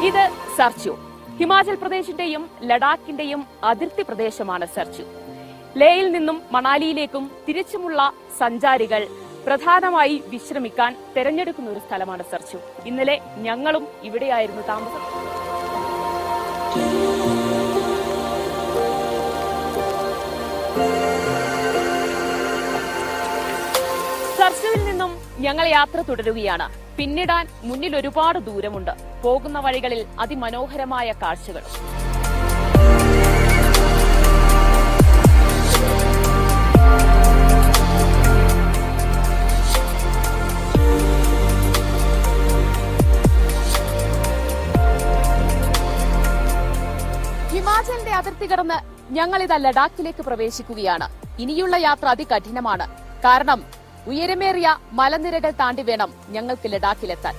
ഇത് സർച്ചു. ഹിമാചൽ പ്രദേശിന്റെയും ലഡാക്കിന്റെയും അതിർത്തി പ്രദേശമാണ് സർച്ചു. ലേയിൽ നിന്നും മണാലിയിലേക്കും തിരിച്ചുമുള്ള സഞ്ചാരികൾ പ്രധാനമായി വിശ്രമിക്കാൻ തെരഞ്ഞെടുക്കുന്ന ഒരു സ്ഥലമാണ് സർച്ചു. ഇന്നലെ ഞങ്ങളും ഇവിടെയായിരുന്നു താമസം. സർച്ചുവിൽ നിന്നും ഞങ്ങൾ യാത്ര തുടരുകയാണ്. പിന്നിടാൻ മുന്നിൽ ഒരുപാട് ദൂരമുണ്ട്. പോകുന്ന വഴികളിൽ അതിമനോഹരമായ കാഴ്ചകൾ. ഹിമാചലിന്റെ അതിർത്തി കടന്ന് ഞങ്ങളിതാ ലഡാക്കിലേക്ക് പ്രവേശിക്കുകയാണ്. ഇനിയുള്ള യാത്ര അതികഠിനമാണ്. കാരണം ഉയരമേറിയ മലനിരകൾ താണ്ടി വേണം ഞങ്ങൾക്ക് ലഡാക്കിലെത്താൻ.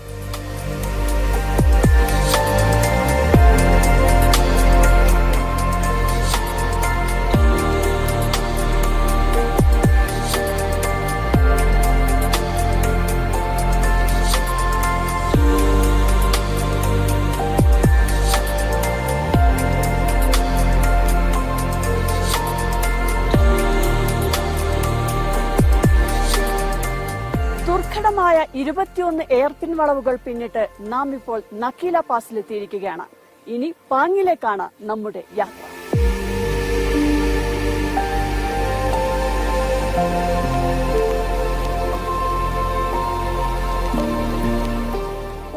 ദുർഘടമായ 21 എയർപിൻ വളവുകൾ പിന്നിട്ട് നാം ഇപ്പോൾ നക്കീല പാസിലെത്തിയിരിക്കുകയാണ്. ഇനി പാങ്ങിലേക്കാണ് നമ്മുടെ യാത്ര.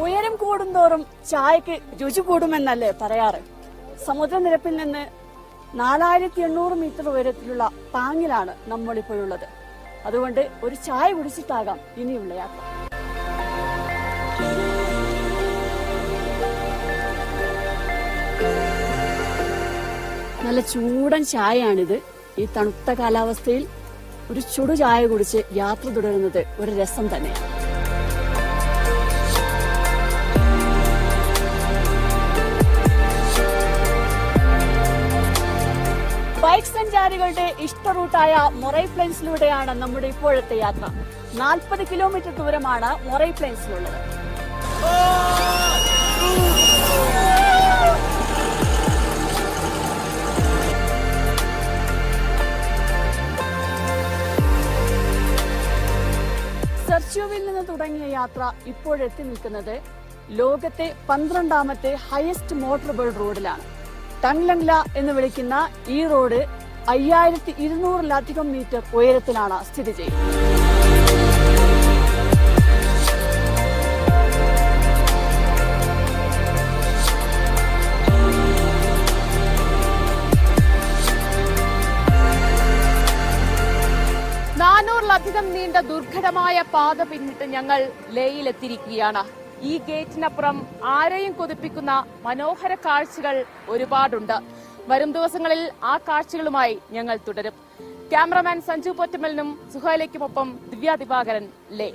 ഉയരം കൂടുന്തോറും ചായക്ക് രുചി കൂടുമെന്നല്ലേ പറയാറ്. സമുദ്രനിരപ്പിൽ നിന്ന് 4800 മീറ്റർ ഉയരത്തിലുള്ള പാങ്ങിലാണ് നമ്മളിപ്പോഴുള്ളത്. അതുകൊണ്ട് ഒരു ചായ കുടിച്ചിട്ടാകാം ഇനിയുള്ള യാത്ര. നല്ല ചൂടൻ ചായയാണിത്. ഈ തണുത്ത കാലാവസ്ഥയിൽ ഒരു ചുടു ചായ കുടിച്ച് യാത്ര തുടരുന്നത് ഒരു രസം തന്നെയാണ്. ബൈക്ക് സഞ്ചാരികളുടെ ഇഷ്ട റൂട്ടായ മൊറൈ പ്ലെയിൻസിലൂടെയാണ് നമ്മുടെ ഇപ്പോഴത്തെ യാത്ര. 40 കിലോമീറ്റർ ദൂരമാണ് മൊറൈ പ്ലെയിൻസിലുള്ളത്. സർച്ചുവിൽ നിന്ന് തുടങ്ങിയ യാത്ര ഇപ്പോഴെത്തി നിൽക്കുന്നത് ലോകത്തെ 12ാമത്തെ ഹയസ്റ്റ് മോട്ടോറബിൾ റോഡിലാണ്. ടങ്ലങ്ല എന്ന് വിളിക്കുന്ന ഈ റോഡ് 5200-ലധികം മീറ്റർ ഉയരത്തിലാണ് സ്ഥിതി ചെയ്യുന്നത്. ലധികം നീണ്ട ദുർഘടമായ പാത പിന്നിട്ട് ഞങ്ങൾ ലേയിലെത്തിയിരിക്കുകയാണ്. ഈ ഗേറ്റിനപ്പുറം ആരെയും കൊതിപ്പിക്കുന്ന മനോഹര കാഴ്ചകൾ ഒരുപാടുണ്ട്. വരും ദിവസങ്ങളിൽ ആ കാഴ്ചകളുമായി ഞങ്ങൾ തുടരും. ക്യാമറമാൻ സഞ്ജു പൊറ്റമലിനും സുഹൈലയ്ക്കുമൊപ്പം ദിവ്യ ദിവാകരൻ, ലേ.